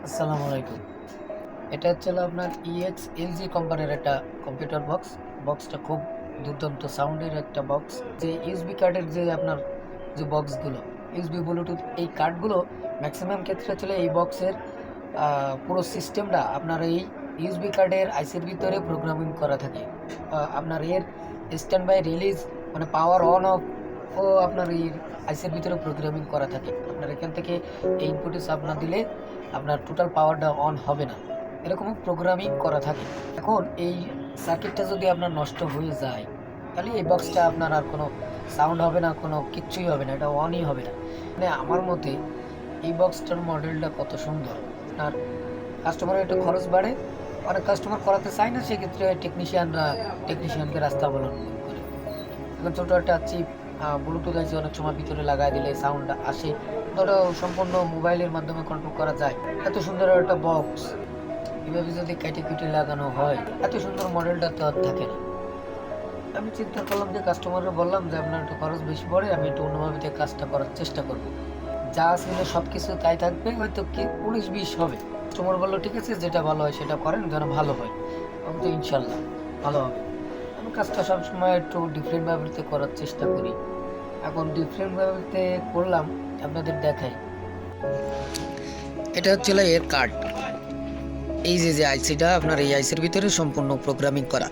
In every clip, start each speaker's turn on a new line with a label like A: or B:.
A: আসসালামু আলাইকুম। এটা হচ্ছে হলো আপনার EXLG কোম্পানির একটা কম্পিউটার বক্স। বক্সটা খুব দুর্দান্ত সাউন্ডের একটা বক্স। যে ইউএসবি কার্ডের যে আপনার যে বক্সগুলো, ইউএসবি ব্লুটুথ এই কার্ডগুলো ম্যাক্সিমাম ক্ষেত্রে চলে এই বক্সের পুরো সিস্টেমটা আপনার এই ইউএসবি কার্ডের আইসির ভিতরে প্রোগ্রামিং করা থাকে। আপনার এর স্ট্যান্ড বাই রিলিজ মানে পাওয়ার অন অফ ও আপনার এই আইসির ভিতরে প্রোগ্রামিং করা থাকে। আপনার এখান থেকে এই ইনপুটে চাপ না দিলে আপনার টোটাল পাওয়ারটা অন হবে না, এরকম প্রোগ্রামিং করা থাকে। এখন এই সার্কিটটা যদি আপনার নষ্ট হয়ে যায় তাহলে এই বক্সটা আপনার আর কোনো সাউন্ড হবে না, কোনো কিচ্ছুই হবে না, এটা অনই হবে না। মানে আমার মতে এই বক্সটার মডেলটা কত সুন্দর। আপনার কাস্টমারের একটু খরচ বাড়ে, অনেক কাস্টমার করাতে চায় না, সেক্ষেত্রে টেকনিশিয়ানকে রাস্তা অবলম্বন করে। এখন ছোটো একটা চিপ ব্লুটুথ আছে, অনেক সময় ভিতরে লাগাই দিলে সাউন্ড আসে, ধরো সম্পূর্ণ মোবাইলের মাধ্যমে কন্ট্রোল করা যায়। এত সুন্দর একটা বক্স এভাবে যদি কেটে কেটে লাগানো হয়, এত সুন্দর মডেলটা তো আর থাকে না। আমি চিন্তা করলাম যে কাস্টমারকে বললাম যে আপনার একটু খরচ বেশি পড়ে, আমি একটু অন্যভাবে কাজটা করার চেষ্টা করব। যা ছিল সব কিছু তাই থাকবে, হয়তো কি 19-20 হবে। কাস্টমার বললো ঠিক আছে, যেটা ভালো হয় সেটা করেন, যেন ভালো হয়। আমি তো ইনশাল্লাহ ভালো হবে। আমি কাজটা সবসময় একটু ডিফারেন্টভাবে করার চেষ্টা করি। এখন ডিফারেন্টভাবে করলাম, আপনাদের দেখাই। এটা হচ্ছে এর কার্ড। এই যে আইসিটা আপনার এই আইসির ভিতরে সম্পূর্ণ প্রোগ্রামিং করা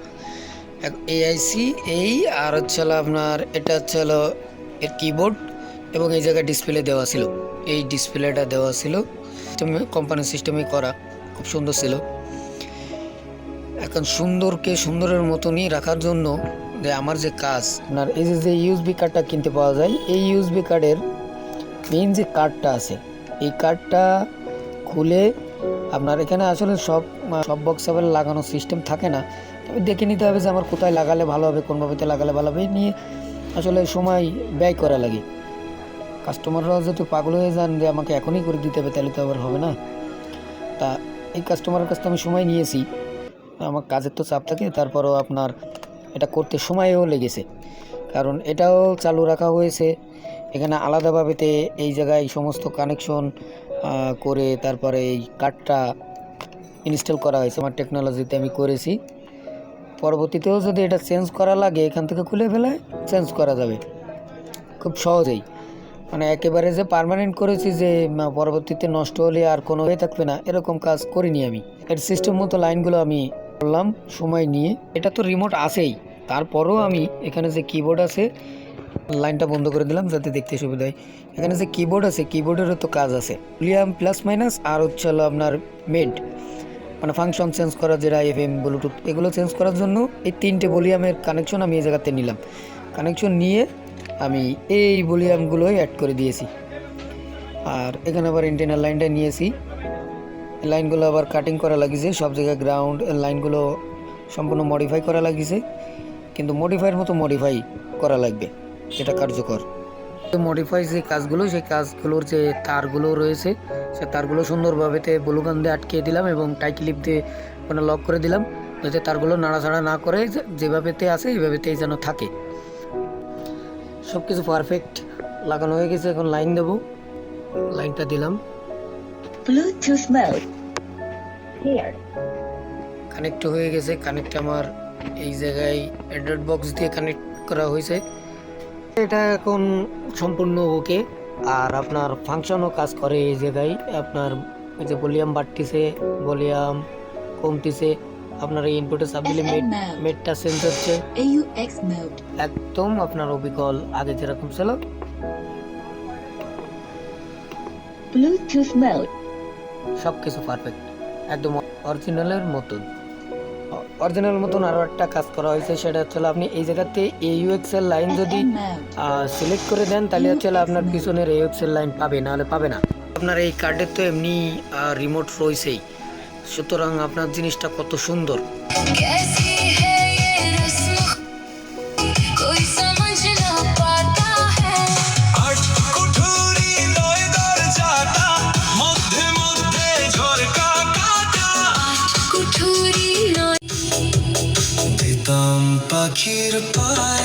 A: এই আইসি এই, আর হচ্ছে আপনার এটা হচ্ছে এর কিবোর্ড, এবং এই জায়গায় ডিসপ্লে দেওয়া ছিল, এই ডিসপ্লেটা দেওয়া ছিল কোম্পানির সিস্টেমে করা, খুব সুন্দর ছিল। এখন সুন্দরকে সুন্দরের মতনই রাখার জন্য যে আমার যে কাজ, আপনার এই যে ইউএসবি কার্ডটা কিনতে পাওয়া যায়, এই ইউএসবি কার্ডের মেইন যে কার্ডটা আছে, এই কার্ডটা খুলে আপনার এখানে আসলে সব বক্স আবার লাগানোর সিস্টেম থাকে না, তবে দেখে নিতে হবে যে আমার কোথায় লাগালে ভালো হবে, কোনভাবে লাগালে ভালো হবে, নিয়ে আসলে সময় ব্যয় করা লাগে। কাস্টমাররাও যদি পাগল হয়ে যান যে আমাকে এখনই করে দিতে হবে, তাহলে তো আবার হবে না। তা এই কাস্টমারের কাছ থেকে আমি সময় নিয়েছি, আমার কাজের তো চাপ থাকে, তারপরও আপনার এটা করতে সময়ও লেগেছে, কারণ এটাও চালু রাখা হয়েছে এখানে আলাদাভাবেতে। এই জায়গায় এই সমস্ত কানেকশন করে তারপরে এই কার্ডটা ইনস্টল করা হয়েছে, আমার টেকনোলজিতে আমি করেছি। পরবর্তীতেও যদি এটা চেঞ্জ করা লাগে, এখান থেকে খুলে ফেলে চেঞ্জ করা যাবে খুব সহজেই। মানে একেবারে যে পার্মানেন্ট করেছি যে পরবর্তীতে নষ্ট হলে আর কোনো হয়ে থাকবে না, এরকম কাজ করিনি আমি। এর সিস্টেম মতো লাইনগুলো আমি করলাম সময় নিয়ে। এটা তো রিমোট আছেই, তারপরেও আমি এখানে যে কিবোর্ড আছে, লাইনটা বন্ধ করে দিলাম যাতে দেখতে সুবিধা হয়। এখানে যে কিবোর্ড আছে, কিবোর্ডেরও তো কাজ আছে, ভলিউম প্লাস মাইনাস, আর হচ্ছে আপনার মেড মানে ফাংশন চেঞ্জ করা, যেটা FM ব্লুটুথ এগুলো চেঞ্জ করার জন্য এই 3টে ভলিউমের কানেকশন আমি এই জায়গাতে নিলাম। কানেকশন নিয়ে আমি এই ভলিউমগুলোই অ্যাড করে দিয়েছি। আর এখানে আবার ইন্টারনাল লাইনটা নিয়েছি, লাইনগুলো আবার কাটিং করা লাগিয়েছে, সব জায়গায় গ্রাউন্ড লাইনগুলো সম্পূর্ণ মডিফাই করা লাগিয়েছে, কিন্তু মডিফাইয়ের মতো মডিফাই করা লাগবে, যেটা কার্যকর। মডিফাই যে কাজগুলো, সেই কাজগুলোর যে তারগুলো রয়েছে, সে তারগুলো সুন্দরভাবে ব্লুগান দিয়ে আটকে দিলাম এবং টাই ক্লিপ দিয়ে মানে লক করে দিলাম, যাতে তারগুলো নাড়াচাড়া না করে, যেভাবেতে আছে এইভাবেতেই যেন থাকে। সব কিছু পারফেক্ট লাগানো হয়ে গেছে, এখন লাইন দেব। লাইনটা দিলাম,
B: Bluetooth mode. Here.
A: কানেক্ট হয়ে গেছে। কানেক্ট আমার এই জায়গায় অ্যান্ড্রয়েড বক্স দিয়ে কানেক্ট করা হয়েছে। এটা এখন সম্পূর্ণ ওকে। আর আপনার ফাংশনও কাজ করে এই জায়গায়, আপনার এই যে ভলিউম বাড়তিছে, ভলিউম কমতিছে, আপনার এই ইনপুটে চাপ দিলে মেটটা চেঞ্জ হচ্ছে,
B: AUX mode.
A: একদম আপনার অবিকল আগে যেরকম ছিল।
B: Bluetooth mode.
A: সব কিছু পারফেক্ট, একদম অরিজিনালের মতন। আরও একটা কাজ করা হয়েছে, সেটা হচ্ছে আপনি এই জায়গাতে AUX এর লাইন যদি সিলেক্ট করে দেন, তাহলে হচ্ছে আপনার পিছনের AUX এর লাইন পাবে, নাহলে পাবে না। আপনার এই কার্ডের তো এমনি রিমোট রয়েছেই, সুতরাং আপনার জিনিসটা কত সুন্দর।
C: পাখির পায়